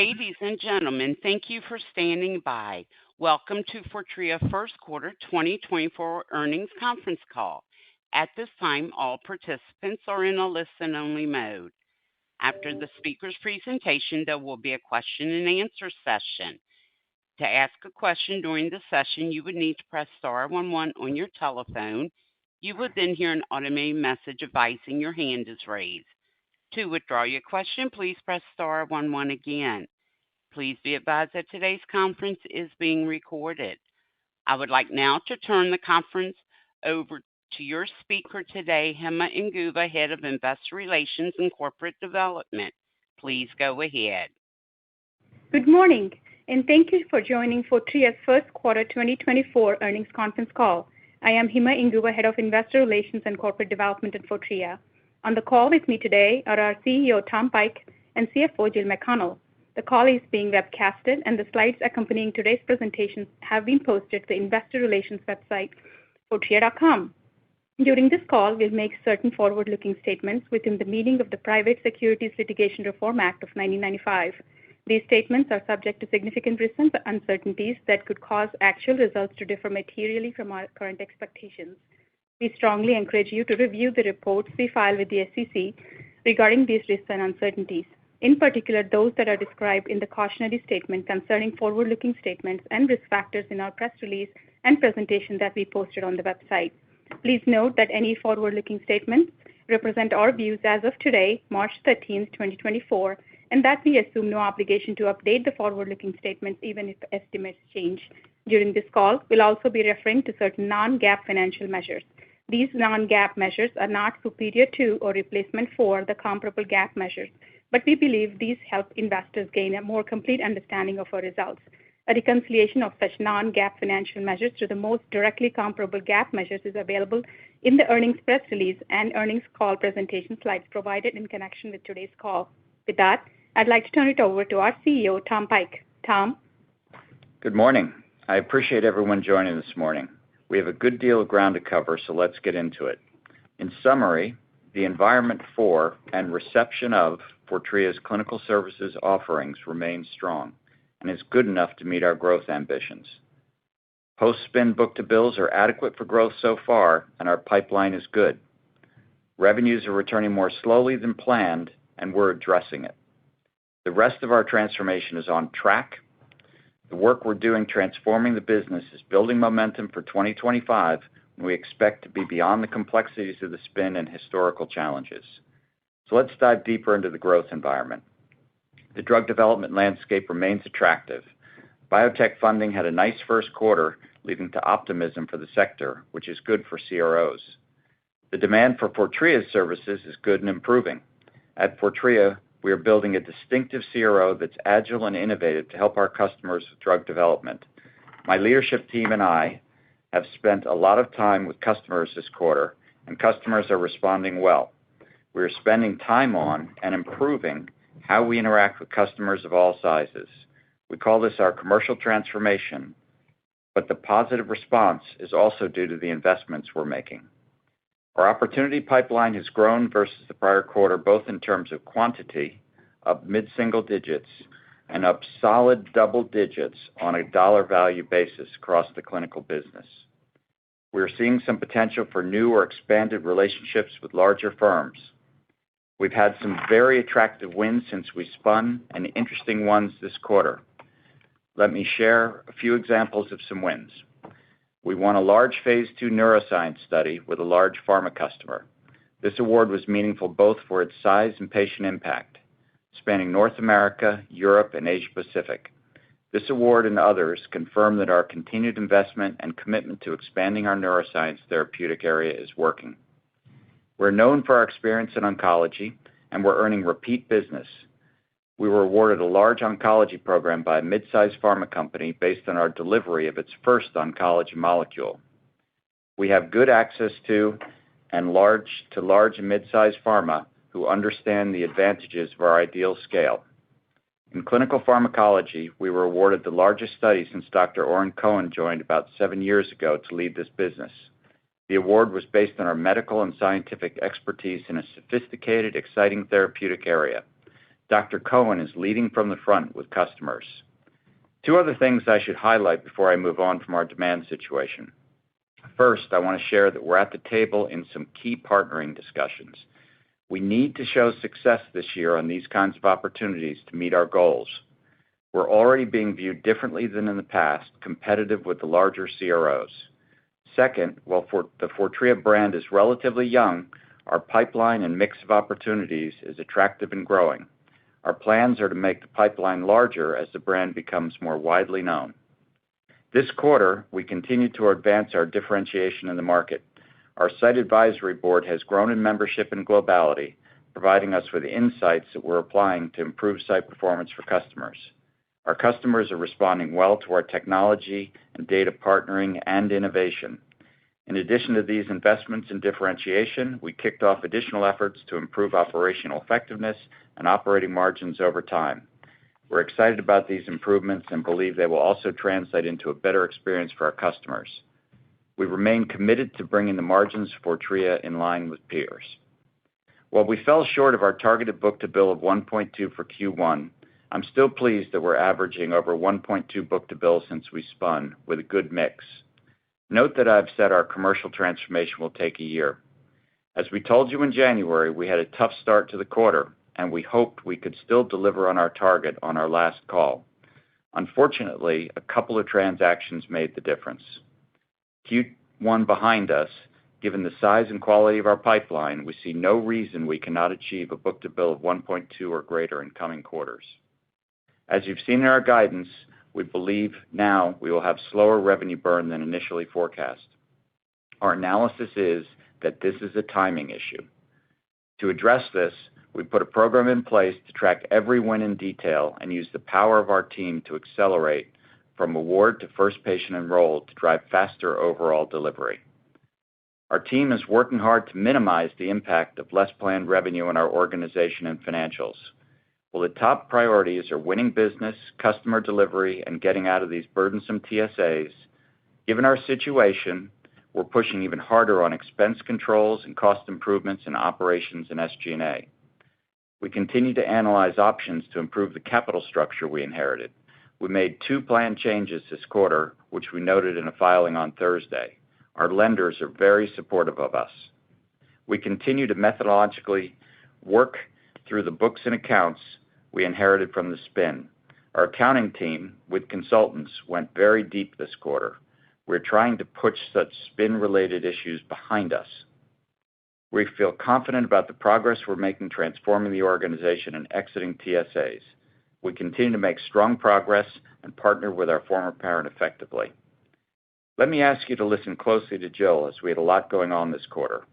Ladies and gentlemen, thank you for standing by. Welcome to Fortrea First Quarter 2024 Earnings Conference Call. At this time, all participants are in a listen-only mode. After the speaker's presentation, there will be a question-and-answer session. To ask a question during the session, you would need to press star 11 on your telephone. You would then hear an automated message advising your hand is raised. To withdraw your question, please press star 11 again. Please be advised that today's conference is being recorded. I would like now to turn the conference over to your speaker today, Hima Inguva, Head of Investor Relations and Corporate Development. Please go ahead. Good morning, and thank you for joining Fortrea's First Quarter 2024 Earnings Conference Call. I am Hima Inguva, Head of Investor Relations and Corporate Development at Fortrea. On the call with me today are our CEO, Tom Pike, and CFO, Jill McConnell. The call is being webcasted, and the slides accompanying today's presentation have been posted to the Investor Relations website, Fortrea.com. During this call, we'll make certain forward-looking statements within the meaning of the Private Securities Litigation Reform Act of 1995. These statements are subject to significant risks and uncertainties that could cause actual results to differ materially from our current expectations. We strongly encourage you to review the reports we file with the SEC regarding these risks and uncertainties, in particular those that are described in the cautionary statement concerning forward-looking statements and risk factors in our press release and presentation that we posted on the website. Please note that any forward-looking statements represent our views as of today, March 13, 2024, and that we assume no obligation to update the forward-looking statements even if estimates change. During this call, we'll also be referring to certain non-GAAP financial measures. These non-GAAP measures are not superior to or replacement for the comparable GAAP measures, but we believe these help investors gain a more complete understanding of our results. A reconciliation of such non-GAAP financial measures to the most directly comparable GAAP measures is available in the earnings press release and earnings call presentation slides provided in connection with today's call. With that, I'd like to turn it over to our CEO, Tom Pike. Tom? Good morning. I appreciate everyone joining this morning. We have a good deal of ground to cover, so let's get into it. In summary, the environment for and reception of Fortrea's clinical services offerings remains strong and is good enough to meet our growth ambitions. Post-spin book-to-bills are adequate for growth so far, and our pipeline is good. Revenues are returning more slowly than planned, and we're addressing it. The rest of our transformation is on track. The work we're doing transforming the business is building momentum for 2025, and we expect to be beyond the complexities of the spin and historical challenges. So let's dive deeper into the growth environment. The drug development landscape remains attractive. Biotech funding had a nice first quarter, leading to optimism for the sector, which is good for CROs. The demand for Fortrea's services is good and improving. At Fortrea, we are building a distinctive CRO that's agile and innovative to help our customers with drug development. My leadership team and I have spent a lot of time with customers this quarter, and customers are responding well. We are spending time on and improving how we interact with customers of all sizes. We call this our commercial transformation, but the positive response is also due to the investments we're making. Our opportunity pipeline has grown versus the prior quarter, both in terms of quantity, up mid-single digits, and up solid double digits on a dollar value basis across the clinical business. We are seeing some potential for new or expanded relationships with larger firms. We've had some very attractive wins since we spun and interesting ones this quarter. Let me share a few examples of some wins. We won a large phase 2 neuroscience study with a large pharma customer. This award was meaningful both for its size and patient impact, spanning North America, Europe, and Asia Pacific. This award and others confirm that our continued investment and commitment to expanding our neuroscience therapeutic area is working. We're known for our experience in oncology, and we're earning repeat business. We were awarded a large oncology program by a mid-sized pharma company based on our delivery of its first oncology molecule. We have good access to large and mid-sized pharma who understand the advantages of our ideal scale. In clinical pharmacology, we were awarded the largest study since Dr. Oren Cohen joined about 7 years ago to lead this business. The award was based on our medical and scientific expertise in a sophisticated, exciting therapeutic area. Dr. Cohen is leading from the front with customers. Two other things I should highlight before I move on from our demand situation. First, I want to share that we're at the table in some key partnering discussions. We need to show success this year on these kinds of opportunities to meet our goals. We're already being viewed differently than in the past, competitive with the larger CROs. Second, while the Fortrea brand is relatively young, our pipeline and mix of opportunities is attractive and growing. Our plans are to make the pipeline larger as the brand becomes more widely known. This quarter, we continue to advance our differentiation in the market. Our site advisory board has grown in membership and globality, providing us with insights that we're applying to improve site performance for customers. Our customers are responding well to our technology and data partnering and innovation. In addition to these investments in differentiation, we kicked off additional efforts to improve operational effectiveness and operating margins over time. We're excited about these improvements and believe they will also translate into a better experience for our customers. We remain committed to bringing the margins of Fortrea in line with peers. While we fell short of our targeted book-to-bill of 1.2 for Q1, I'm still pleased that we're averaging over 1.2 book-to-bill since we spun, with a good mix. Note that I've said our commercial transformation will take a year. As we told you in January, we had a tough start to the quarter, and we hoped we could still deliver on our target on our last call. Unfortunately, a couple of transactions made the difference. Q1 behind us, given the size and quality of our pipeline, we see no reason we cannot achieve a book-to-bill of 1.2 or greater in coming quarters. As you've seen in our guidance, we believe now we will have slower revenue burn than initially forecast. Our analysis is that this is a timing issue. To address this, we put a program in place to track every win in detail and use the power of our team to accelerate from award to first patient enrolled to drive faster overall delivery. Our team is working hard to minimize the impact of less planned revenue in our organization and financials. While the top priorities are winning business, customer delivery, and getting out of these burdensome TSAs, given our situation, we're pushing even harder on expense controls and cost improvements in operations and SG&A. We continue to analyze options to improve the capital structure we inherited. We made 2 planned changes this quarter, which we noted in a filing on Thursday. Our lenders are very supportive of us. We continue to methodologically work through the books and accounts we inherited from the spin. Our accounting team, with consultants, went very deep this quarter. We're trying to push such spin-related issues behind us. We feel confident about the progress we're making transforming the organization and exiting TSAs. We continue to make strong progress and partner with our former parent effectively. Let me ask you to listen closely to Jill, as we had a lot going on this quarter.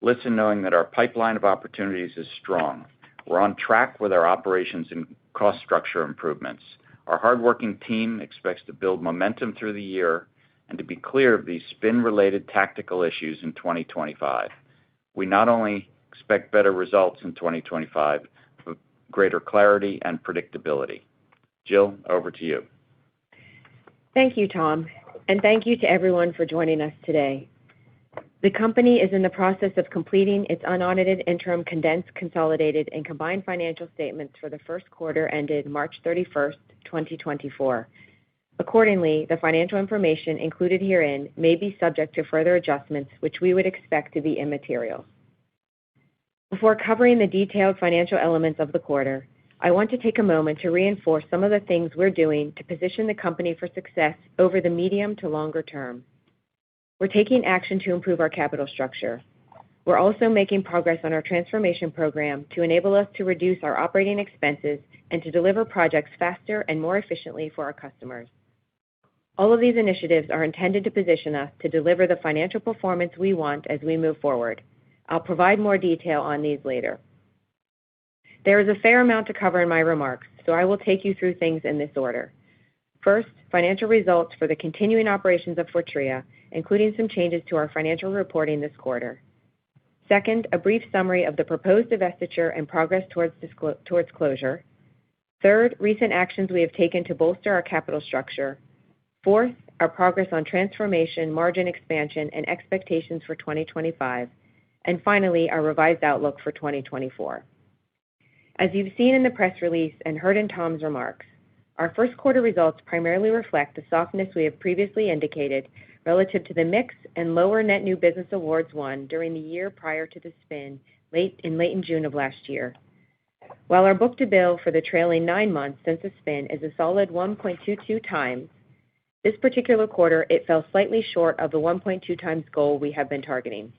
Listen knowing that our pipeline of opportunities is strong. We're on track with our operations and cost structure improvements. Our hardworking team expects to build momentum through the year and to be clear of these spin-related tactical issues in 2025. We not only expect better results in 2025, but greater clarity and predictability. Jill, over to you. Thank you, Tom, and thank you to everyone for joining us today. The company is in the process of completing its unaudited interim condensed consolidated and combined financial statements for the first quarter ended March 31st, 2024. Accordingly, the financial information included herein may be subject to further adjustments, which we would expect to be immaterial. Before covering the detailed financial elements of the quarter, I want to take a moment to reinforce some of the things we're doing to position the company for success over the medium to longer term. We're taking action to improve our capital structure. We're also making progress on our transformation program to enable us to reduce our operating expenses and to deliver projects faster and more efficiently for our customers. All of these initiatives are intended to position us to deliver the financial performance we want as we move forward. I'll provide more detail on these later. There is a fair amount to cover in my remarks, so I will take you through things in this order. First, financial results for the continuing operations of Fortrea, including some changes to our financial reporting this quarter. Second, a brief summary of the proposed divestiture and progress towards closure. Third, recent actions we have taken to bolster our capital structure. Fourth, our progress on transformation, margin expansion, and expectations for 2025. And finally, our revised outlook for 2024. As you've seen in the press release and heard in Tom's remarks, our first quarter results primarily reflect the softness we have previously indicated relative to the mix and lower net new business awards won during the year prior to the spin late in June of last year. While our book-to-bill for the trailing 9 months since the spin is a solid 1.22 times, this particular quarter it fell slightly short of the 1.2 times goal we have been targeting.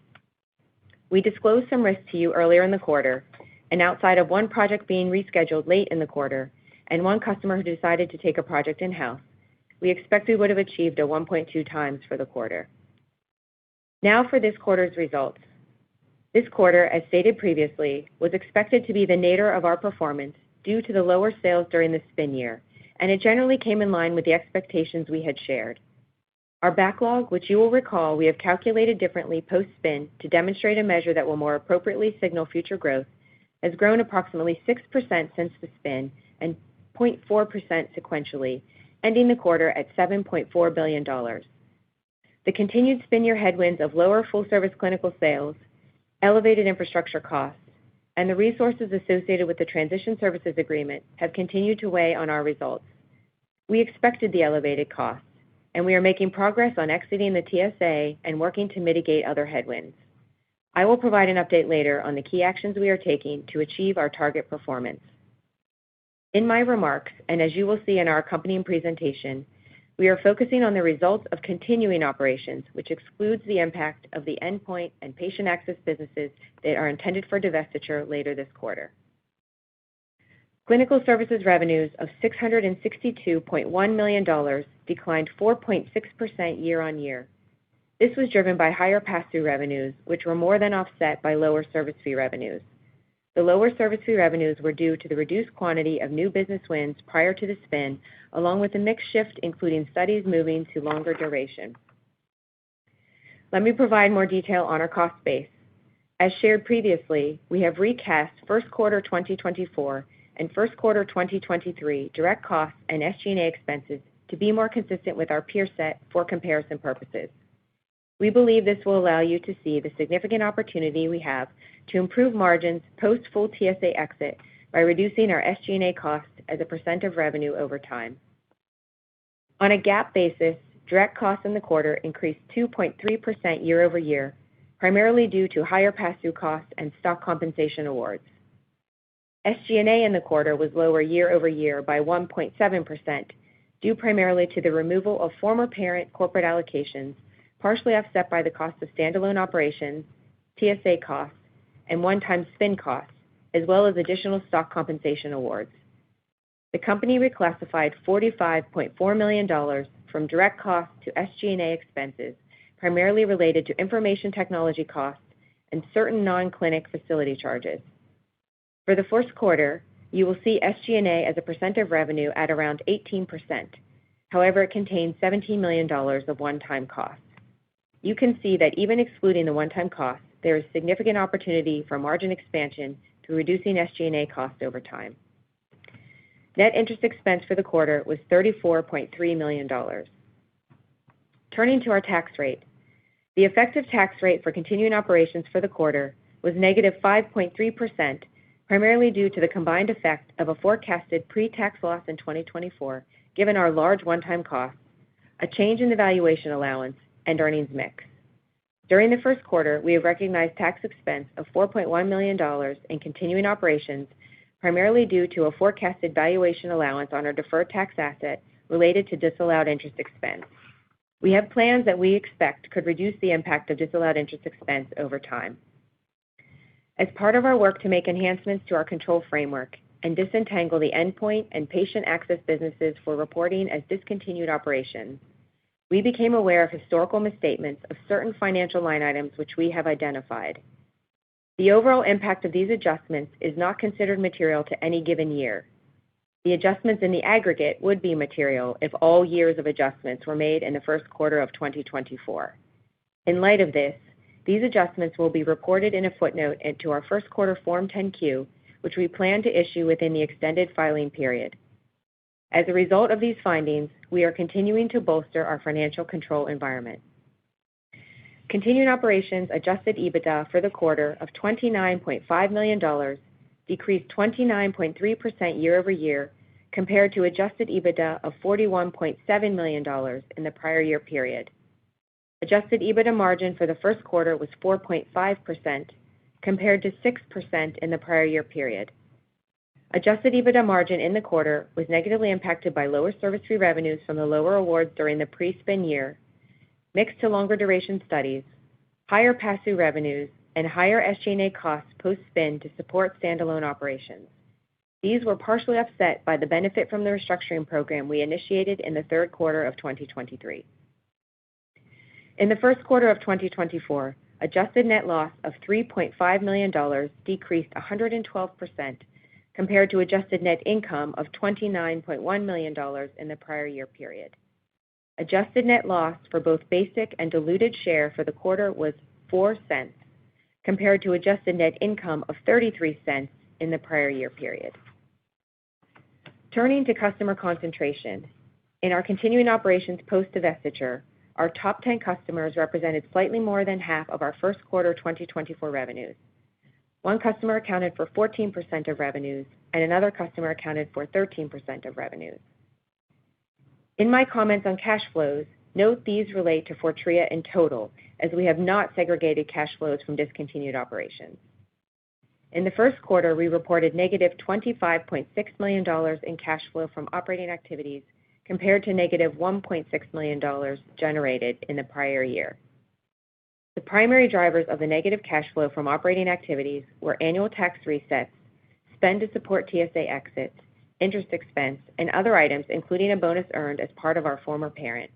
We disclosed some risks to you earlier in the quarter, and outside of one project being rescheduled late in the quarter and one customer who decided to take a project in-house, we expect we would have achieved a 1.2 times for the quarter. Now for this quarter's results. This quarter, as stated previously, was expected to be the nadir of our performance due to the lower sales during the spin year, and it generally came in line with the expectations we had shared. Our backlog, which you will recall we have calculated differently post-spin to demonstrate a measure that will more appropriately signal future growth, has grown approximately 6% since the spin and 0.4% sequentially, ending the quarter at $7.4 billion. The continued spin year headwinds of lower full-service clinical sales, elevated infrastructure costs, and the resources associated with the transition services agreement have continued to weigh on our results. We expected the elevated costs, and we are making progress on exiting the TSA and working to mitigate other headwinds. I will provide an update later on the key actions we are taking to achieve our target performance. In my remarks, and as you will see in our accompanying presentation, we are focusing on the results of continuing operations, which excludes the impact of the endpoint and patient access businesses that are intended for divestiture later this quarter. Clinical services revenues of $662.1 million declined 4.6% year-on-year. This was driven by higher pass-through revenues, which were more than offset by lower service fee revenues. The lower service fee revenues were due to the reduced quantity of new business wins prior to the spin, along with a mix shift including studies moving to longer duration. Let me provide more detail on our cost base. As shared previously, we have recast first quarter 2024 and first quarter 2023 direct costs and SG&A expenses to be more consistent with our peer set for comparison purposes. We believe this will allow you to see the significant opportunity we have to improve margins post-full TSA exit by reducing our SG&A costs as a percent of revenue over time. On a GAAP basis, direct costs in the quarter increased 2.3% year-over-year, primarily due to higher pass-through costs and stock compensation awards. SG&A in the quarter was lower year-over-year by 1.7%, due primarily to the removal of former parent corporate allocations, partially offset by the cost of standalone operations, TSA costs, and one-time spin costs, as well as additional stock compensation awards. The company reclassified $45.4 million from direct costs to SG&A expenses, primarily related to information technology costs and certain non-clinic facility charges. For the first quarter, you will see SG&A as a percent of revenue at around 18%. However, it contains $17 million of one-time costs. You can see that even excluding the one-time costs, there is significant opportunity for margin expansion through reducing SG&A costs over time. Net interest expense for the quarter was $34.3 million. Turning to our tax rate, the effective tax rate for continuing operations for the quarter was negative 5.3%, primarily due to the combined effect of a forecasted pre-tax loss in 2024, given our large one-time costs, a change in the valuation allowance, and earnings mix. During the first quarter, we have recognized tax expense of $4.1 million in continuing operations, primarily due to a forecasted valuation allowance on our deferred tax asset related to disallowed interest expense. We have plans that we expect could reduce the impact of disallowed interest expense over time. As part of our work to make enhancements to our control framework and disentangle the endpoint and patient access businesses for reporting as discontinued operations, we became aware of historical misstatements of certain financial line items which we have identified. The overall impact of these adjustments is not considered material to any given year. The adjustments in the aggregate would be material if all years of adjustments were made in the first quarter of 2024. In light of this, these adjustments will be reported in a footnote into our first quarter Form 10-Q, which we plan to issue within the extended filing period. As a result of these findings, we are continuing to bolster our financial control environment. Continuing operations adjusted EBITDA for the quarter of $29.5 million decreased 29.3% year-over-year compared to adjusted EBITDA of $41.7 million in the prior year period. Adjusted EBITDA margin for the first quarter was 4.5% compared to 6% in the prior year period. Adjusted EBITDA margin in the quarter was negatively impacted by lower service fee revenues from the lower awards during the pre-spin year, mixed to longer duration studies, higher pass-through revenues, and higher SG&A costs post-spin to support standalone operations. These were partially offset by the benefit from the restructuring program we initiated in the third quarter of 2023. In the first quarter of 2024, adjusted net loss of $3.5 million decreased 112% compared to adjusted net income of $29.1 million in the prior year period. Adjusted net loss for both basic and diluted share for the quarter was $0.04, compared to adjusted net income of $0.33 in the prior year period. Turning to customer concentration, in our continuing operations post-divestiture, our top 10 customers represented slightly more than half of our first quarter 2024 revenues. One customer accounted for 14% of revenues, and another customer accounted for 13% of revenues. In my comments on cash flows, note these relate to Fortrea in total, as we have not segregated cash flows from discontinued operations. In the first quarter, we reported negative $25.6 million in cash flow from operating activities compared to negative $1.6 million generated in the prior year. The primary drivers of the negative cash flow from operating activities were annual tax resets, spend to support TSA exits, interest expense, and other items, including a bonus earned as part of our former parent.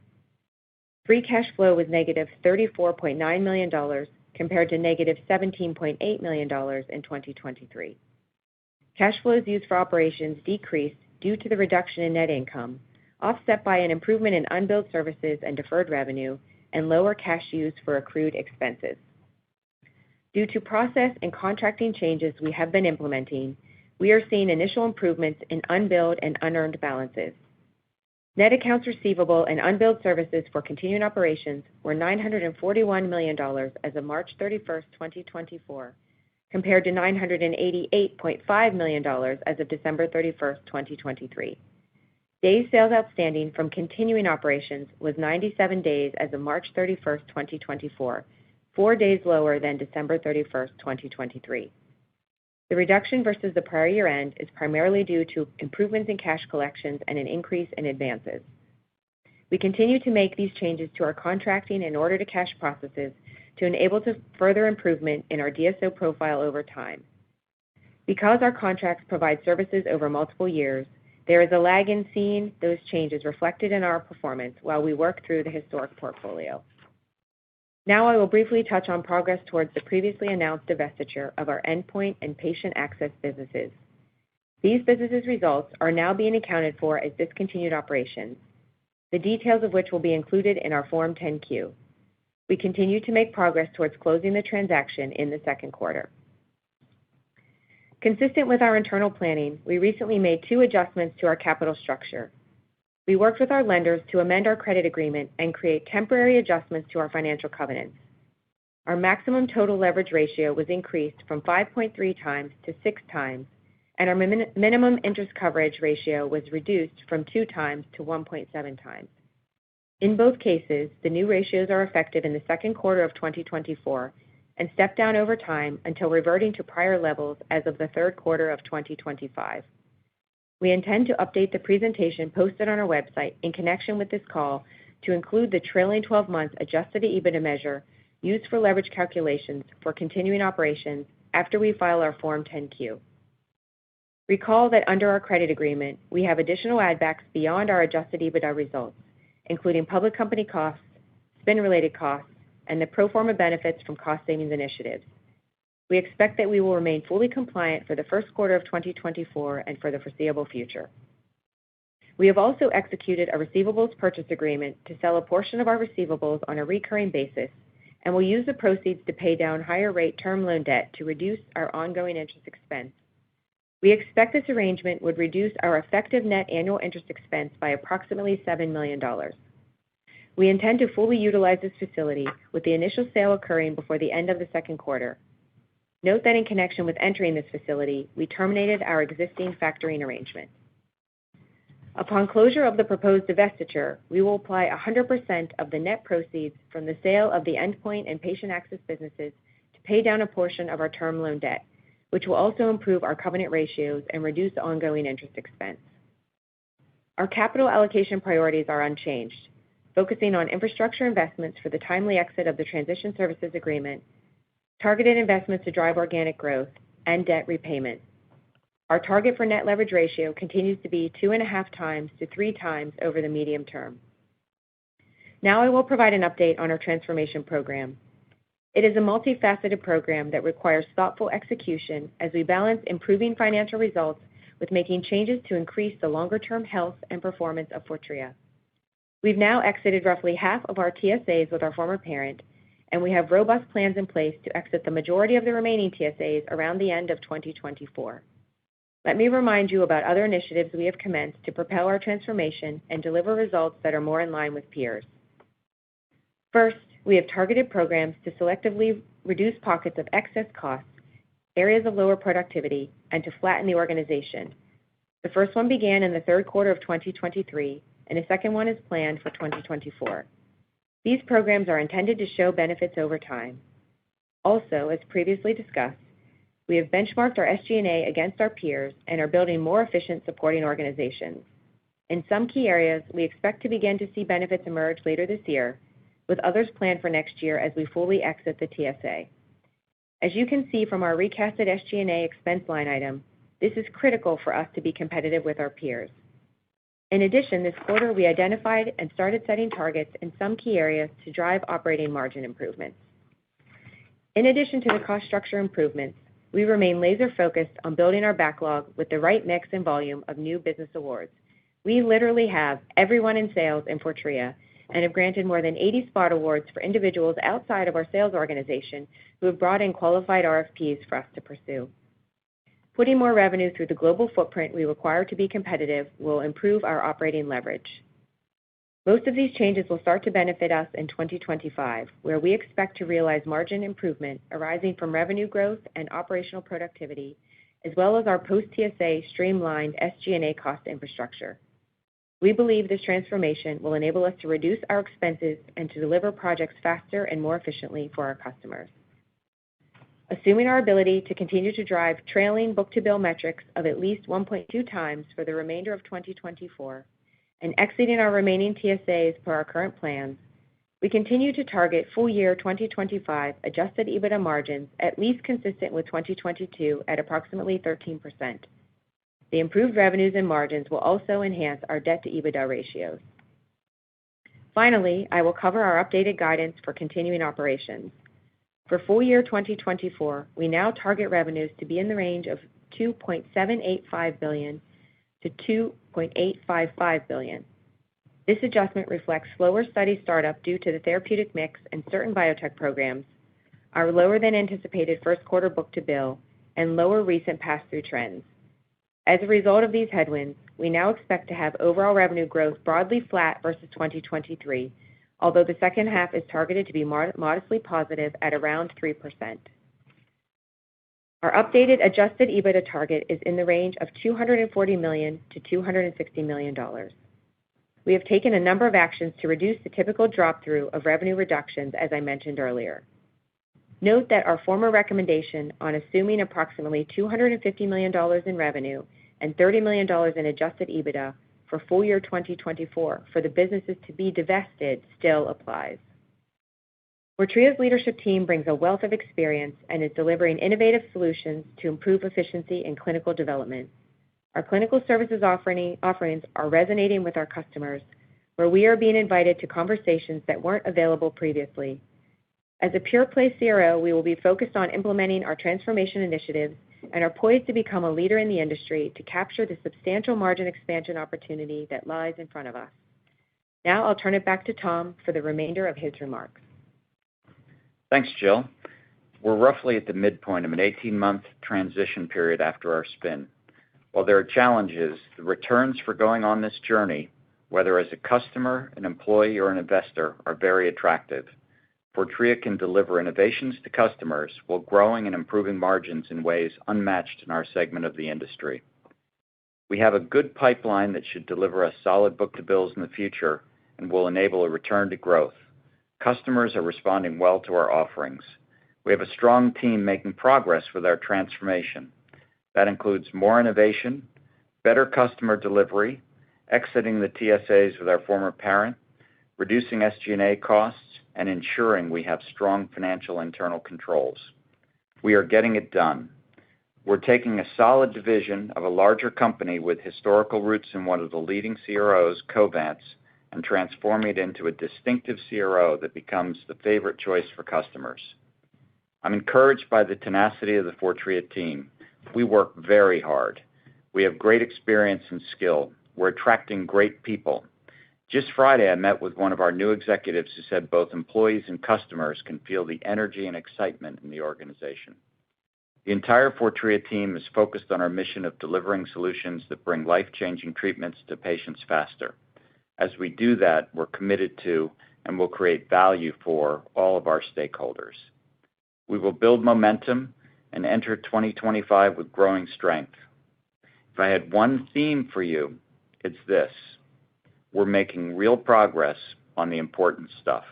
Free cash flow was negative $34.9 million compared to negative $17.8 million in 2023. Cash flows used for operations decreased due to the reduction in net income, offset by an improvement in unbilled services and deferred revenue, and lower cash used for accrued expenses. Due to process and contracting changes we have been implementing, we are seeing initial improvements in unbilled and unearned balances. Net accounts receivable and unbilled services for continuing operations were $941 million as of March 31, 2024, compared to $988.5 million as of December 31, 2023. Days sales outstanding from continuing operations was 97 days as of March 31, 2024, 4 days lower than December 31, 2023. The reduction versus the prior year end is primarily due to improvements in cash collections and an increase in advances. We continue to make these changes to our contracting and order-to-cash processes to enable further improvement in our DSO profile over time. Because our contracts provide services over multiple years, there is a lag in seeing those changes reflected in our performance while we work through the historic portfolio. Now I will briefly touch on progress towards the previously announced divestiture of our endpoint and patient access businesses. These businesses' results are now being accounted for as discontinued operations, the details of which will be included in our Form 10-Q. We continue to make progress towards closing the transaction in the second quarter. Consistent with our internal planning, we recently made 2 adjustments to our capital structure. We worked with our lenders to amend our credit agreement and create temporary adjustments to our financial covenants. Our maximum total leverage ratio was increased from 5.3 times to 6 times, and our minimum interest coverage ratio was reduced from 2 times to 1.7 times. In both cases, the new ratios are effective in the second quarter of 2024 and step down over time until reverting to prior levels as of the third quarter of 2025. We intend to update the presentation posted on our website in connection with this call to include the trailing 12-month adjusted EBITDA measure used for leverage calculations for continuing operations after we file our Form 10-Q. Recall that under our credit agreement, we have additional add-backs beyond our adjusted EBITDA results, including public company costs, spin-related costs, and the pro forma benefits from cost savings initiatives. We expect that we will remain fully compliant for the first quarter of 2024 and for the foreseeable future. We have also executed a receivables purchase agreement to sell a portion of our receivables on a recurring basis, and will use the proceeds to pay down higher-rate term loan debt to reduce our ongoing interest expense. We expect this arrangement would reduce our effective net annual interest expense by approximately $7 million. We intend to fully utilize this facility, with the initial sale occurring before the end of the second quarter. Note that in connection with entering this facility, we terminated our existing factoring arrangement. Upon closure of the proposed divestiture, we will apply 100% of the net proceeds from the sale of the endpoint and patient access businesses to pay down a portion of our term loan debt, which will also improve our covenant ratios and reduce ongoing interest expense. Our capital allocation priorities are unchanged, focusing on infrastructure investments for the timely exit of the transition services agreement, targeted investments to drive organic growth, and debt repayment. Our target for net leverage ratio continues to be 2.5 times to 3 times over the medium term. Now I will provide an update on our transformation program. It is a multifaceted program that requires thoughtful execution as we balance improving financial results with making changes to increase the longer-term health and performance of Fortrea. We've now exited roughly half of our TSAs with our former parent, and we have robust plans in place to exit the majority of the remaining TSAs around the end of 2024. Let me remind you about other initiatives we have commenced to propel our transformation and deliver results that are more in line with peers. First, we have targeted programs to selectively reduce pockets of excess costs, areas of lower productivity, and to flatten the organization. The first one began in the third quarter of 2023, and a second one is planned for 2024. These programs are intended to show benefits over time. Also, as previously discussed, we have benchmarked our SG&A against our peers and are building more efficient supporting organizations. In some key areas, we expect to begin to see benefits emerge later this year, with others planned for next year as we fully exit the TSA. As you can see from our recasted SG&A expense line item, this is critical for us to be competitive with our peers. In addition, this quarter we identified and started setting targets in some key areas to drive operating margin improvements. In addition to the cost structure improvements, we remain laser-focused on building our backlog with the right mix and volume of new business awards. We literally have everyone in sales in Fortrea and have granted more than 80 spot awards for individuals outside of our sales organization who have brought in qualified RFPs for us to pursue. Putting more revenue through the global footprint we require to be competitive will improve our operating leverage. Most of these changes will start to benefit us in 2025, where we expect to realize margin improvement arising from revenue growth and operational productivity, as well as our post-TSA streamlined SG&A cost infrastructure. We believe this transformation will enable us to reduce our expenses and to deliver projects faster and more efficiently for our customers. Assuming our ability to continue to drive trailing book-to-bill metrics of at least 1.2 times for the remainder of 2024, and exiting our remaining TSAs per our current plans, we continue to target full-year 2025 adjusted EBITDA margins at least consistent with 2022 at approximately 13%. The improved revenues and margins will also enhance our debt-to-EBITDA ratios. Finally, I will cover our updated guidance for continuing operations. For full-year 2024, we now target revenues to be in the range of $2.785 billion to $2.855 billion. This adjustment reflects slower study startup due to the therapeutic mix and certain biotech programs, our lower-than-anticipated first-quarter book-to-bill, and lower recent pass-through trends. As a result of these headwinds, we now expect to have overall revenue growth broadly flat versus 2023, although the second half is targeted to be modestly positive at around 3%. Our updated adjusted EBITDA target is in the range of $240 million to $260 million. We have taken a number of actions to reduce the typical drop-through of revenue reductions, as I mentioned earlier. Note that our former recommendation on assuming approximately $250 million in revenue and $30 million in adjusted EBITDA for full-year 2024 for the businesses to be divested still applies. Fortrea's leadership team brings a wealth of experience and is delivering innovative solutions to improve efficiency in clinical development. Our clinical services offerings are resonating with our customers, where we are being invited to conversations that weren't available previously. As a pure-play CRO, we will be focused on implementing our transformation initiatives and are poised to become a leader in the industry to capture the substantial margin expansion opportunity that lies in front of us. Now I'll turn it back to Tom for the remainder of his remarks. Thanks, Jill. We're roughly at the midpoint of an 18-month transition period after our spin. While there are challenges, the returns for going on this journey, whether as a customer, an employee, or an investor, are very attractive. Fortrea can deliver innovations to customers while growing and improving margins in ways unmatched in our segment of the industry. We have a good pipeline that should deliver us solid book-to-bills in the future and will enable a return to growth. Customers are responding well to our offerings. We have a strong team making progress with our transformation. That includes more innovation, better customer delivery, exiting the TSAs with our former parent, reducing SG&A costs, and ensuring we have strong financial internal controls. We are getting it done. We're taking a solid division of a larger company with historical roots in one of the leading CROs, Covance, and transforming it into a distinctive CRO that becomes the favorite choice for customers. I'm encouraged by the tenacity of the Fortrea team. We work very hard. We have great experience and skill. We're attracting great people. Just Friday, I met with one of our new executives who said both employees and customers can feel the energy and excitement in the organization. The entire Fortrea team is focused on our mission of delivering solutions that bring life-changing treatments to patients faster. As we do that, we're committed to and will create value for all of our stakeholders. We will build momentum and enter 2025 with growing strength. If I had one theme for you, it's this: we're making real progress on the important stuff.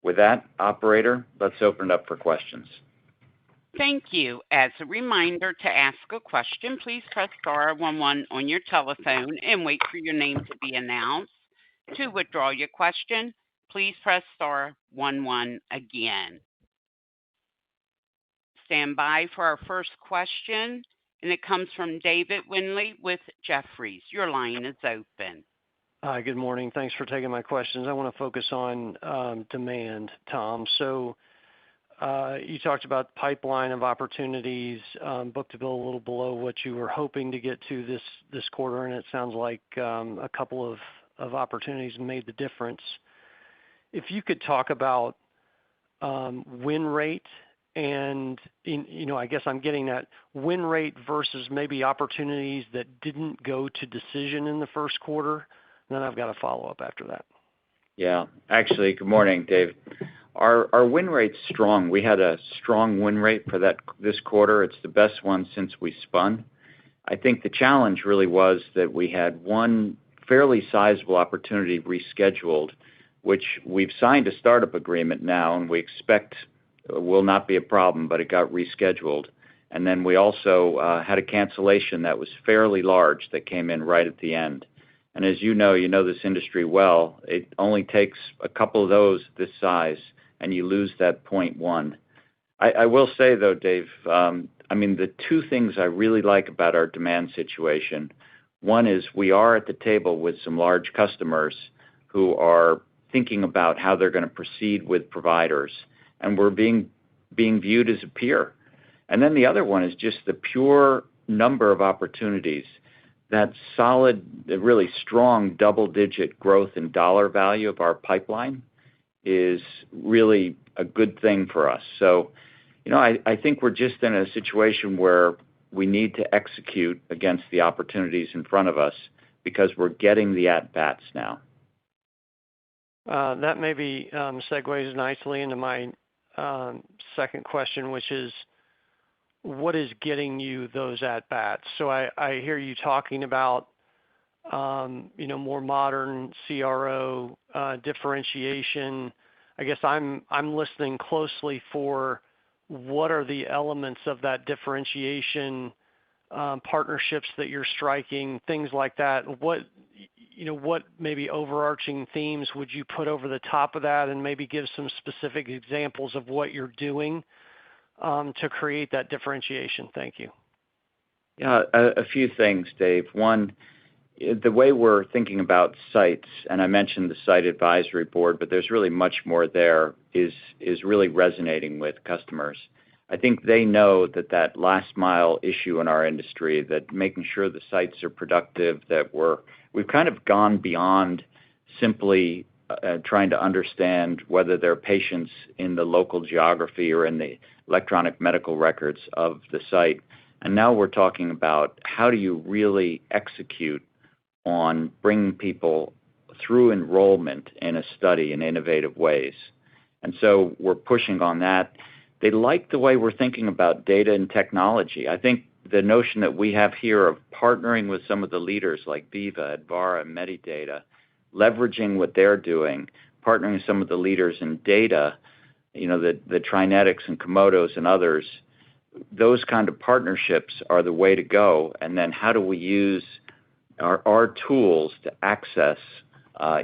With that, operator, let's open it up for questions. Thank you. As a reminder, to ask a question, please press star 11 on your telephone and wait for your name to be announced. To withdraw your question, please press star 11 again. Stand by for our first question, and it comes from David Windley with Jefferies. Your line is open. Hi, good morning. Thanks for taking my questions. I want to focus on demand, Tom. So you talked about pipeline of opportunities, book-to-bill a little below what you were hoping to get to this quarter, and it sounds like a couple of opportunities made the difference. If you could talk about win rate, and I guess I'm getting that win rate versus maybe opportunities that didn't go to decision in the first quarter, and then I've got a follow-up after that. Yeah, actually, good morning, Dave. Our win rate's strong. We had a strong win rate for this quarter. It's the best one since we spun. I think the challenge really was that we had one fairly sizable opportunity rescheduled, which we've signed a startup agreement now, and we expect will not be a problem, but it got rescheduled. And then we also had a cancellation that was fairly large that came in right at the end. And as you know this industry well, it only takes a couple of those this size, and you lose that 0.1. I will say, though, Dave, the two things I really like about our demand situation, one is we are at the table with some large customers who are thinking about how they're going to proceed with providers, and we're being viewed as a peer. And then the other one is just the pure number of opportunities. That solid, really strong double-digit growth in dollar value of our pipeline is really a good thing for us. So, I think we're just in a situation where we need to execute against the opportunities in front of us because we're getting the at-bats now. That maybe segues nicely into my second question, which is, what is getting you those at-bats? So I hear you talking about, more modern CRO differentiation. I guess I'm listening closely for what are the elements of that differentiation, partnerships that you're striking, things like that. What maybe overarching themes would you put over the top of that, and maybe give some specific examples of what you're doing to create that differentiation? Thank you. Yeah, a few things, Dave. One, the way we're thinking about sites, and I mentioned the site advisory board, but there's really much more there, is really resonating with customers. I think they know that last mile issue in our industry, that making sure the sites are productive, that we've kind of gone beyond simply trying to understand whether there are patients in the local geography or in the electronic medical records of the site. And now we're talking about how do you really execute on bringing people through enrollment in a study in innovative ways. And so we're pushing on that. They like the way we're thinking about data and technology. I think the notion that we have here of partnering with some of the leaders like Veeva, Advara, Medidata, leveraging what they're doing, partnering with some of the leaders in data, the Trinetics and Komodos and others, those kind of partnerships are the way to go. And then how do we use our tools to access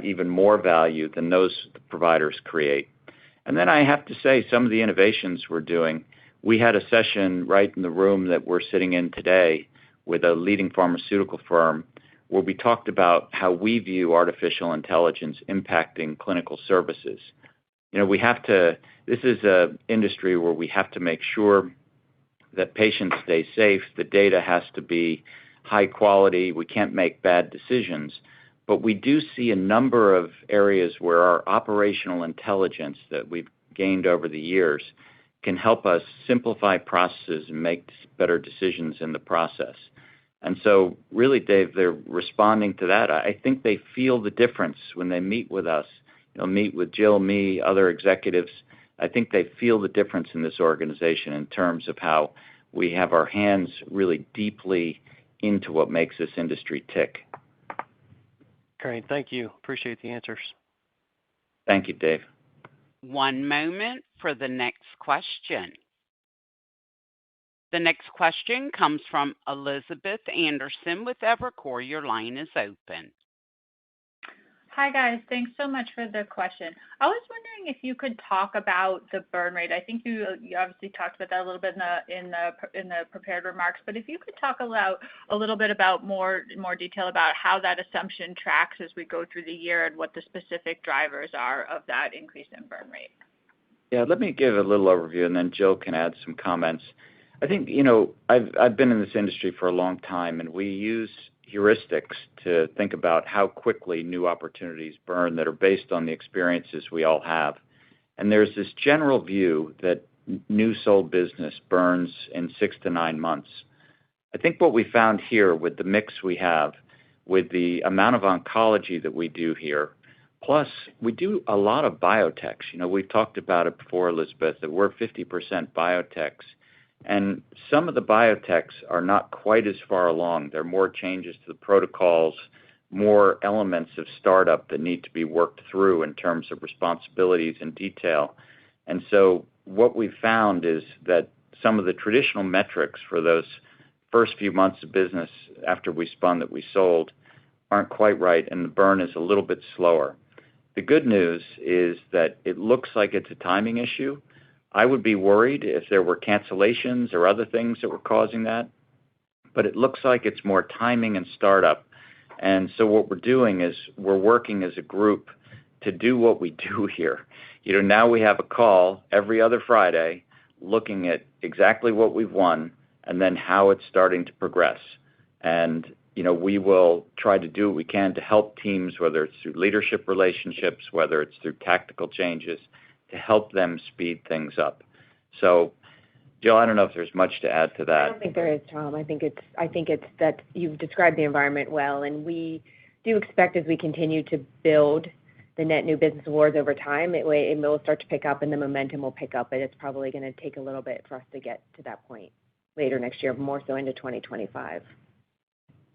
even more value than those providers create? And then I have to say, some of the innovations we're doing, we had a session right in the room that we're sitting in today with a leading pharmaceutical firm where we talked about how we view artificial intelligence impacting clinical services. This is an industry where we have to make sure that patients stay safe. The data has to be high quality. We can't make bad decisions. But we do see a number of areas where our operational intelligence that we've gained over the years can help us simplify processes and make better decisions in the process. And so really, Dave, they're responding to that. I think they feel the difference when they meet with us, meet with Jill, me, other executives. I think they feel the difference in this organization in terms of how we have our hands really deeply into what makes this industry tick. Great. Thank you. Appreciate the answers. Thank you, Dave. One moment for the next question. The next question comes from Elizabeth Anderson with Evercore. Your line is open. Hi, guys. Thanks so much for the question. I was wondering if you could talk about the burn rate. I think you obviously talked about that a little bit in the prepared remarks, but if you could talk about a little bit about more detail about how that assumption tracks as we go through the year and what the specific drivers are of that increase in burn rate. Yeah, let me give a little overview, and then Jill can add some comments. I think, I've been in this industry for a long time, and we use heuristics to think about how quickly new opportunities burn that are based on the experiences we all have. And there's this general view that new sold business burns in 6 to 9 months. I think what we found here with the mix we have, with the amount of oncology that we do here, plus we do a lot of biotechs. We've talked about it before, Elizabeth, that we're 50% biotechs. And some of the biotechs are not quite as far along. There are more changes to the protocols, more elements of startup that need to be worked through in terms of responsibilities and detail. And so what we've found is that some of the traditional metrics for those first few months of business after we spun that we sold aren't quite right, and the burn is a little bit slower. The good news is that it looks like it's a timing issue. I would be worried if there were cancellations or other things that were causing that, but it looks like it's more timing and startup. And so what we're doing is we're working as a group to do what we do here. Now we have a call every other Friday looking at exactly what we've won and then how it's starting to progress. And, we will try to do what we can to help teams, whether it's through leadership relationships, whether it's through tactical changes, to help them speed things up. So, Jill, I don't know if there's much to add to that. I don't think there is, Tom. I think it's that you've described the environment well, and we do expect as we continue to build the net new business awards over time, it will start to pick up and the momentum will pick up, but it's probably going to take a little bit for us to get to that point later next year, more so into 2025.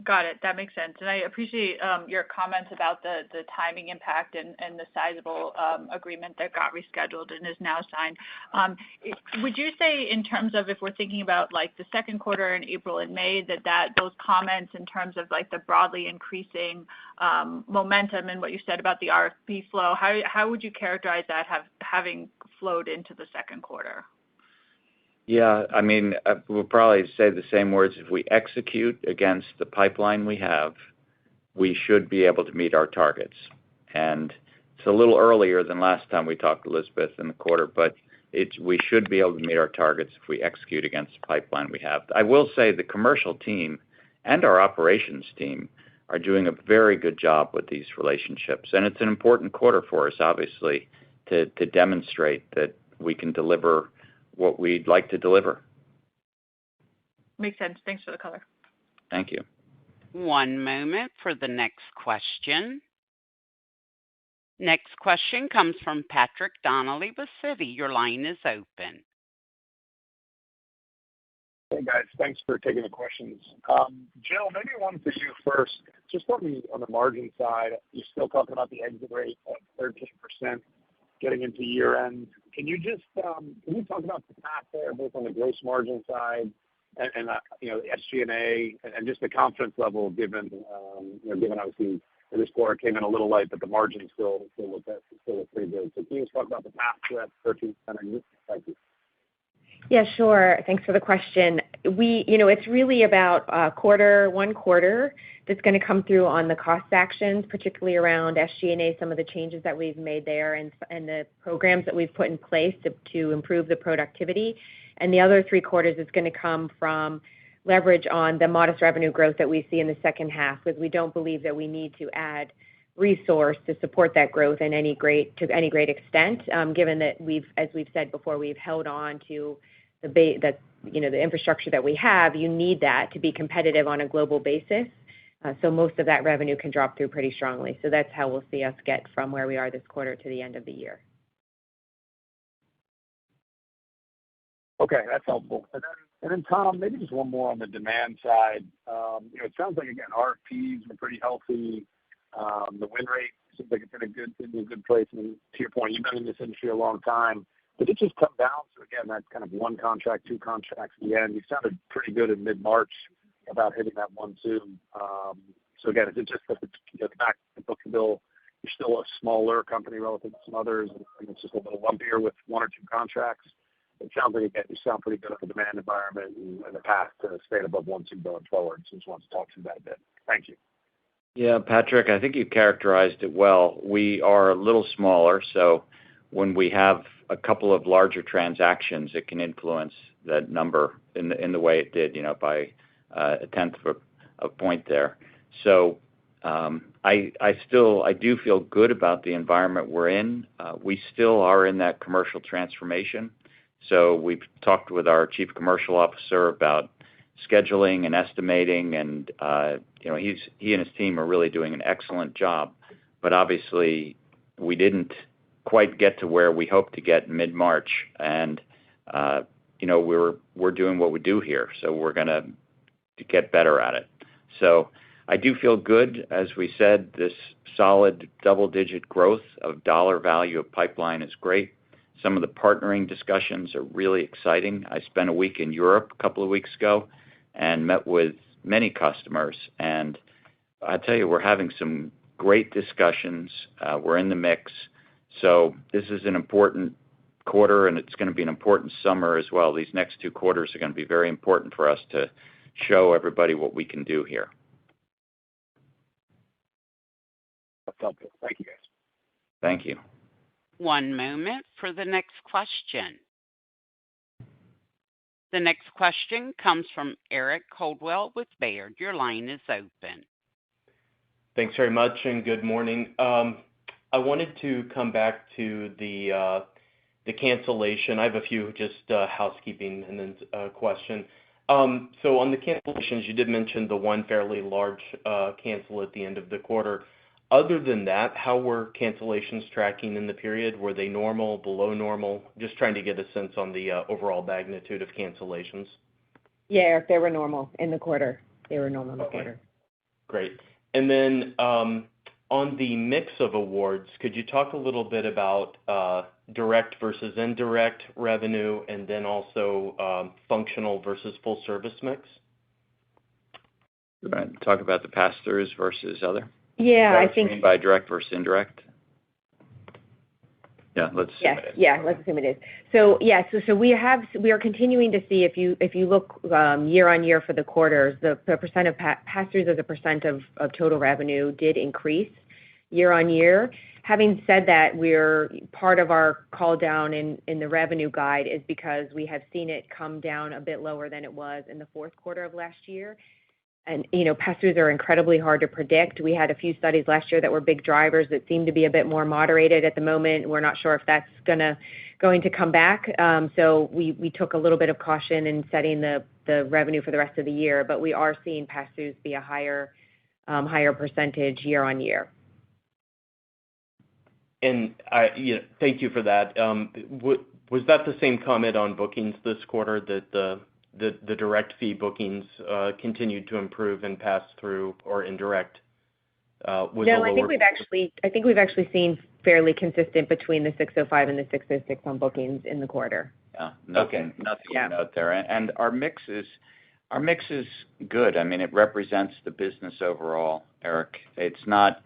Got it. That makes sense. And I appreciate your comments about the timing impact and the sizable agreement that got rescheduled and is now signed. Would you say in terms of if we're thinking about like the second quarter in April and May, that those comments in terms of like the broadly increasing momentum and what you said about the RFP flow, how would you characterize that having flowed into the second quarter? Yeah, I mean, we'll probably say the same words. If we execute against the pipeline we have, we should be able to meet our targets. And it's a little earlier than last time we talked, Elizabeth, in the quarter, but we should be able to meet our targets if we execute against the pipeline we have. I will say the commercial team and our operations team are doing a very good job with these relationships. And it's an important quarter for us, obviously, to demonstrate that we can deliver what we'd like to deliver. Makes sense. Thanks for the color. Thank you. One moment for the next question. Next question comes from Patrick Donnelly with Citi. Your line is open. Hey, guys. Thanks for taking the questions. Jill, maybe one for you first. Just on the margin side, you're still talking about the exit rate at 13% getting into year-end. Can you talk about the path there, both on the gross margin side and the SG&A and just the confidence level given obviously this quarter came in a little light, but the margin still look pretty good. So can you just talk about the path to that 13% exit? Thank you. Yeah, sure. Thanks for the question. It's really about one quarter that's going to come through on the cost actions, particularly around SG&A, some of the changes that we've made there and the programs that we've put in place to improve the productivity. And the other 3 quarters is going to come from leverage on the modest revenue growth that we see in the second half, because we don't believe that we need to add resource to support that growth to any great extent, given that as we've said before, we've held on to the infrastructure that we have. You need that to be competitive on a global basis. So most of that revenue can drop through pretty strongly. So that's how we'll see us get from where we are this quarter to the end of the year. Okay, that's helpful. And then Tom, maybe just one more on the demand side. It sounds like, again, RFPs are pretty healthy. The win rate seems like it's in a good place. And to your point, you've been in this industry a long time. Did it just come down? So again, that's kind of 1 contract, 2 contracts at the end. You sounded pretty good in mid-March about hitting that 1-2. So again, is it just that the back the book and bill, you're still a smaller company relative to some others, and it's just a little lumpier with 1 or 2 contracts? It sounds like, again, you sound pretty good on the demand environment and the path to staying above 1-2 going forward. So just wanted to talk through that a bit. Thank you. Yeah, Patrick, I think you characterized it well. We are a little smaller, so when we have a couple of larger transactions, it can influence that number in the way it did, by a tenth of a point there. So I do feel good about the environment we're in. We still are in that commercial transformation. So we've talked with our chief commercial officer about scheduling and estimating, and he and his team are really doing an excellent job. But obviously, we didn't quite get to where we hoped to get in mid-March, and we're doing what we do here, so we're going to get better at it. So I do feel good. As we said, this solid double-digit growth of dollar value of pipeline is great. Some of the partnering discussions are really exciting. I spent a week in Europe a couple of weeks ago and met with many customers, and I tell you, we're having some great discussions. We're in the mix. So this is an important quarter, and it's going to be an important summer as well. These next 2 quarters are going to be very important for us to show everybody what we can do here. That's helpful. Thank you, guys. Thank you. One moment for the next question. The next question comes from Eric Coldwell with Baird. Your line is open. Thanks very much, and good morning. I wanted to come back to the cancellation. I have a few just housekeeping and then a question. So on the cancellations, you did mention the one fairly large cancel at the end of the quarter. Other than that, how were cancellations tracking in the period? Were they normal, below normal? Just trying to get a sense on the overall magnitude of cancellations. Yeah, Eric, they were normal in the quarter. They were normal in the quarter. Great. And then on the mix of awards, could you talk a little bit about direct versus indirect revenue, and then also functional versus full service mix? You want to talk about the pass-throughs versus other? Yeah, I think by direct versus indirect. Yeah, let's assume it is. Yeah, let's assume it is. So we are continuing to see, if you look year on year for the quarters, the percent of pass-throughs as a percent of total revenue did increase year on year. Having said that, we're part of our call down in the revenue guide is because we have seen it come down a bit lower than it was in the fourth quarter of last year. And, pass-throughs are incredibly hard to predict. We had a few studies last year that were big drivers that seem to be a bit more moderated at the moment. We're not sure if that's going to come back. So we took a little bit of caution in setting the revenue for the rest of the year, but we are seeing pass-throughs be a higher percentage year on year. Thank you for that. Was that the same comment on bookings this quarter, that the direct fee bookings continued to improve and pass through, or indirect was a No, lower? I think we've actually seen fairly consistent between the 605 and the 606 on bookings in the quarter. Yeah, nothing to note there. And our mix is good. I mean, it represents the business overall, Eric. It's not.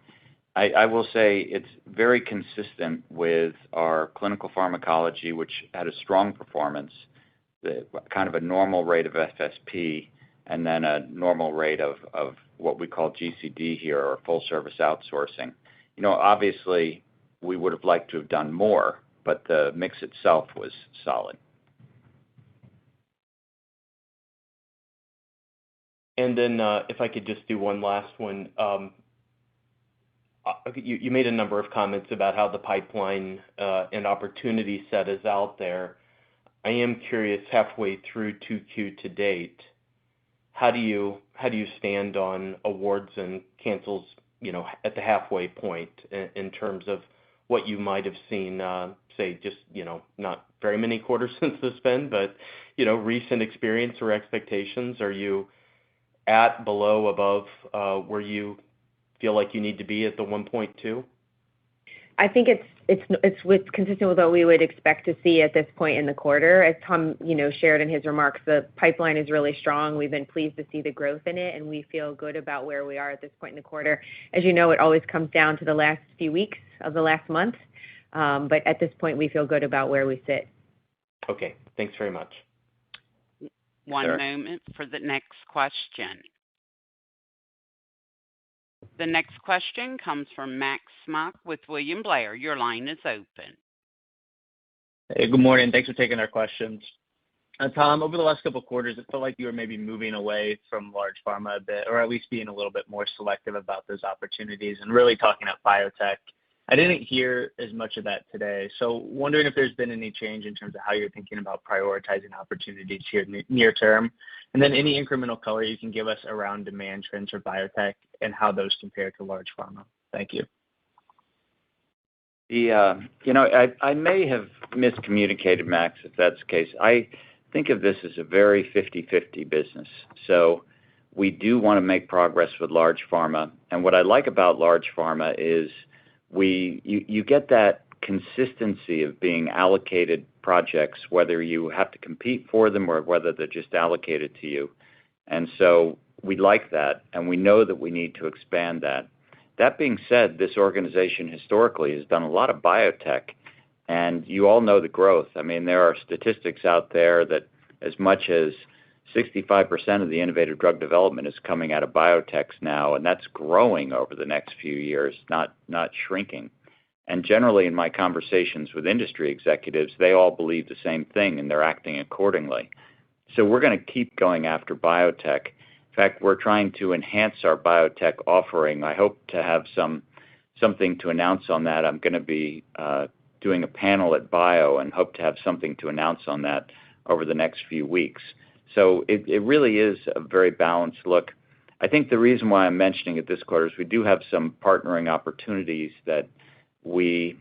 I will say it's very consistent with our clinical pharmacology, which had a strong performance, kind of a normal rate of FSP, and then a normal rate of what we call GCD here, or full service outsourcing. Obviously, we would have liked to have done more, but the mix itself was solid. And then if I could just do one last one. You made a number of comments about how the pipeline and opportunity set is out there. I am curious, halfway through 2Q to date, how do you stand on awards and cancels, at the halfway point in terms of what you might have seen, say, just, not very many quarters since the spin, but, recent experience or expectations? Are you at, below, above where you feel like you need to be at the 1.2? I think it's consistent with what we would expect to see at this point in the quarter. As Tom, shared in his remarks, the pipeline is really strong. We've been pleased to see the growth in it, and we feel good about where we are at this point in the quarter. As you know, it always comes down to the last few weeks of the last month, but at this point, we feel good about where we sit. Okay, thanks very much. One moment for the next question. The next question comes from Max Smock with William Blair. Your line is open. Hey, good morning. Thanks for taking our questions. Tom, over the last couple of quarters, it felt like you were maybe moving away from large pharma a bit, or at least being a little bit more selective about those opportunities and really talking about biotech. I didn't hear as much of that today. So wondering if there's been any change in terms of how you're thinking about prioritizing opportunities here near term, and then any incremental color you can give us around demand trends for biotech and how those compare to large pharma. Thank you. I may have miscommunicated, Max, if that's the case. I think of this as a very 50-50 business. So we do want to make progress with large pharma. And what I like about large pharma is you get that consistency of being allocated projects, whether you have to compete for them or whether they're just allocated to you. And so we like that, and we know that we need to expand that. That being said, this organization historically has done a lot of biotech, and you all know the growth. I mean, there are statistics out there that as much as 65% of the innovative drug development is coming out of biotechs now, and that's growing over the next few years, not shrinking. And generally, in my conversations with industry executives, they all believe the same thing, and they're acting accordingly. So we're going to keep going after biotech. In fact, we're trying to enhance our biotech offering. I hope to have something to announce on that. I'm going to be doing a panel at Bio and hope to have something to announce on that over the next few weeks. So it really is a very balanced look. I think the reason why I'm mentioning it this quarter is we do have some partnering opportunities that we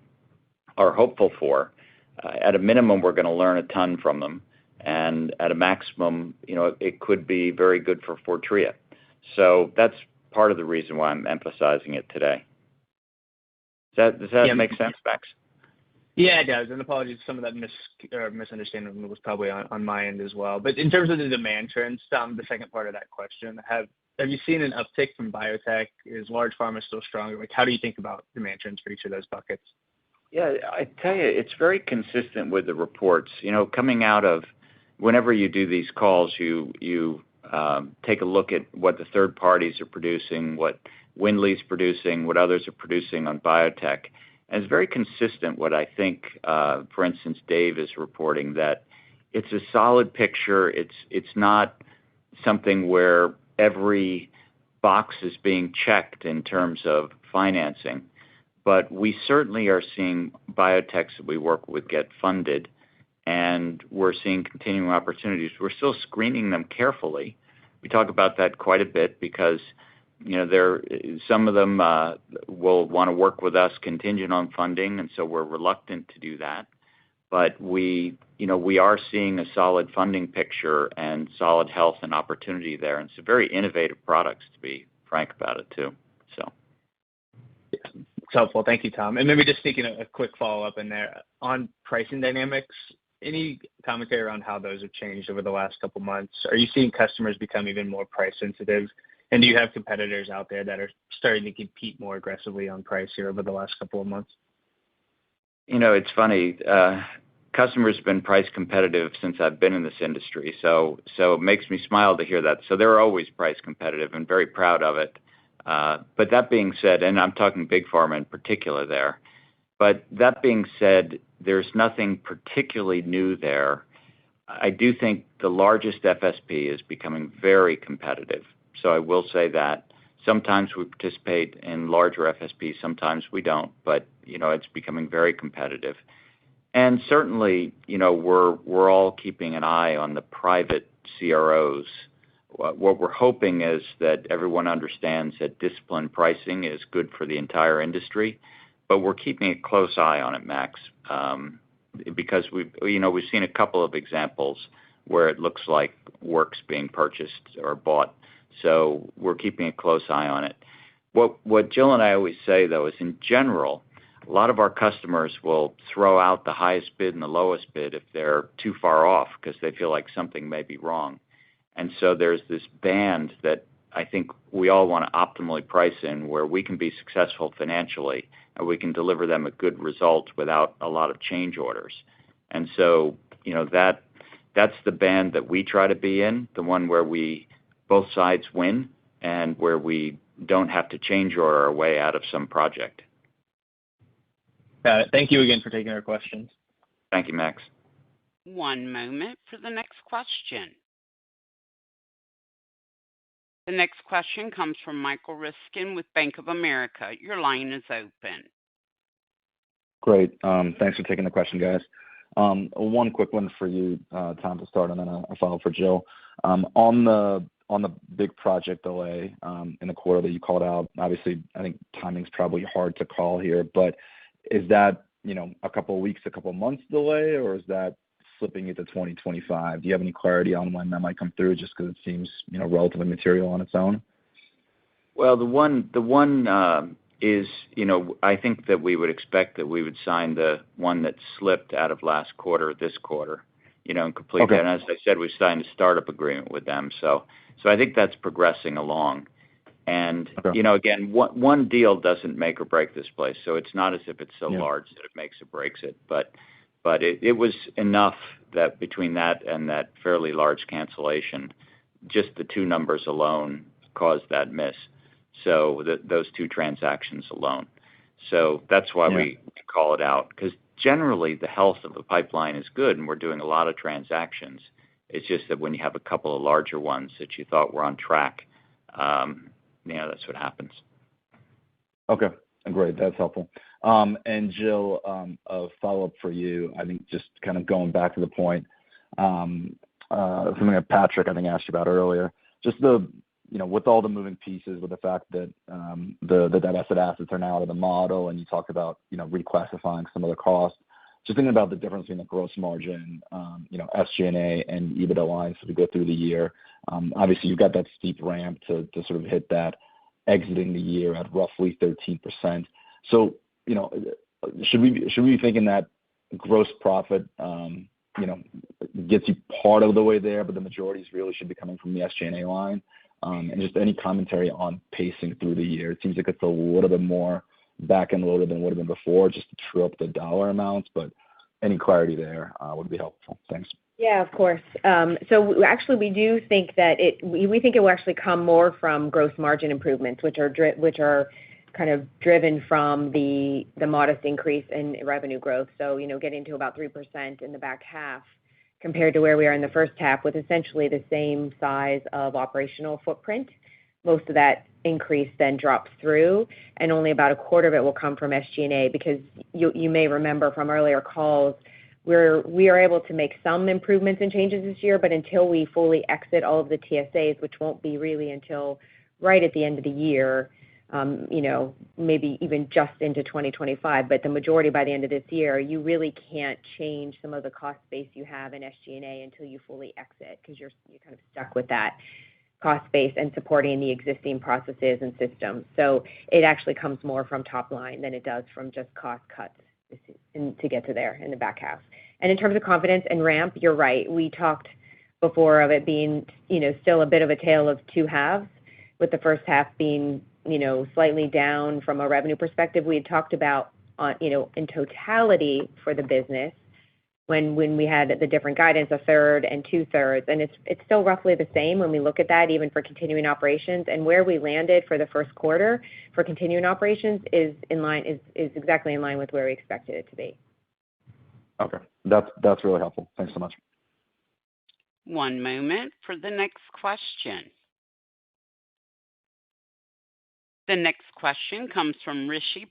are hopeful for. At a minimum, we're going to learn a ton from them. And at a maximum, it could be very good for Fortrea. So that's part of the reason why I'm emphasizing it today. Does that make sense, Max? Yeah, it does. And apologies, some of that misunderstanding was probably on my end as well. But in terms of the demand trends, Tom, the second part of that question, have you seen an uptick from biotech? Is large pharma still stronger? Like, how do you think about demand trends for each of those buckets? Yeah, I tell you, it's very consistent with the reports. Coming out of whenever you do these calls, you take a look at what the third parties are producing, what Windley's producing, what others are producing on biotech. And it's very consistent what I think, for instance, Dave is reporting, that it's a solid picture. It's not something where every box is being checked in terms of financing. But we certainly are seeing biotechs that we work with get funded, and we're seeing continuing opportunities. We're still screening them carefully. We talk about that quite a bit because some of them will want to work with us contingent on funding, and so we're reluctant to do that. But we are seeing a solid funding picture and solid health and opportunity there, and some very innovative products, to be frank about it, too. So. It's helpful. Thank you, Tom. And maybe just sneaking a quick follow-up in there. On pricing dynamics, any commentary around how those have changed over the last couple months? Are you seeing customers become even more price sensitive? And do you have competitors out there that are starting to compete more aggressively on price here over the last couple of months? It's funny. Customers have been price competitive since I've been in this industry, so it makes me smile to hear that. So they're always price competitive and very proud of it. But that being said, and I'm talking big pharma in particular there, but that being said, there's nothing particularly new there. I do think the largest FSP is becoming very competitive. So I will say that sometimes we participate in larger FSPs, sometimes we don't, but it's becoming very competitive. And certainly, we're all keeping an eye on the private CROs. What we're hoping is that everyone understands that disciplined pricing is good for the entire industry, but we're keeping a close eye on it, Max, because we've seen a couple of examples where it looks like work's being purchased or bought. So we're keeping a close eye on it. What Jill and I always say, though, is in general, a lot of our customers will throw out the highest bid and the lowest bid if they're too far off because they feel like something may be wrong. And so there's this band that I think we all want to optimally price in where we can be successful financially and we can deliver them a good result without a lot of change orders. And so, that's the band that we try to be in, the one where both sides win and where we don't have to change order our way out of some project. Got it. Thank you again for taking our questions. Thank you, Max. One moment for the next question. The next question comes from Michael Ryskin with Bank of America. Your line is open. Great. Thanks for taking the question, guys. One quick one for you, Tom, to start, and then a follow-up for Jill. On the big project delay in the quarter that you called out, obviously, I think timing's probably hard to call here, but is that, a couple of weeks, a couple of months delay, or is that slipping into 2025? Do you have any clarity on when that might come through, just because it seems, relatively material on its own? Well, the one is, I think that we would expect that we would sign the one that slipped out of last quarter, this quarter, and complete Okay. that. And as I said, we signed a startup agreement with them. So I think that's progressing along. And, Okay. Again, one deal doesn't make or break this place. So it's not as if it's so large that it makes or breaks it. But it was enough that between that and that fairly large cancellation, just the two numbers alone caused that miss. So those two transactions alone. So that's why we call it out, because generally the health of the pipeline is good and we're doing a lot of transactions. It's just that when you have a couple of larger ones that you thought were on track, that's what happens. Okay, great. That's helpful. And Jill, a follow-up for you. I think just kind of going back to the point, something that Patrick, I think, asked you about earlier, just with all the moving pieces, with the fact that the divested assets are now out of the model, and you talked about, reclassifying some of the costs, just thinking about the difference between the gross margin, SG&A and EBITDA lines as we go through the year. Obviously, you've got that steep ramp to sort of hit that exiting the year at roughly 13%. So, should we be thinking that gross profit, gets you part of the way there, but the majorities really should be coming from the SG&A line? And just any commentary on pacing through the year. It seems like it's a little bit more back-end loaded than it would have been before, just to true up the dollar amounts, but any clarity there would be helpful. Thanks. Yeah, of course. So actually, we do think that we think it will actually come more from gross margin improvements, which are kind of driven from the modest increase in revenue growth. So, getting to about 3% in the back half compared to where we are in the first half, with essentially the same size of operational footprint. Most of that increase then drops through, and only about a quarter of it will come from SG&A, because you may remember from earlier calls, we are able to make some improvements and changes this year, but until we fully exit all of the TSAs, which won't be really until right at the end of the year, maybe even just into 2025, but the majority by the end of this year, you really can't change some of the cost base you have in SG&A until you fully exit, because you're kind of stuck with that cost base and supporting the existing processes and systems. So it actually comes more from top line than it does from just cost cuts to get to there in the back half. And in terms of confidence and ramp, you're right. We talked before of it being, still a bit of a tale of two halves, with the first half being, slightly down from a revenue perspective. We had talked about, in totality for the business, when we had the different guidance, a third and two-thirds, and it's still roughly the same when we look at that, even for continuing operations. And where we landed for the first quarter for continuing operations is exactly in line with where we expected it to be. Okay. That's really helpful. Thanks so much. One moment for the next question. The next question comes from Rishi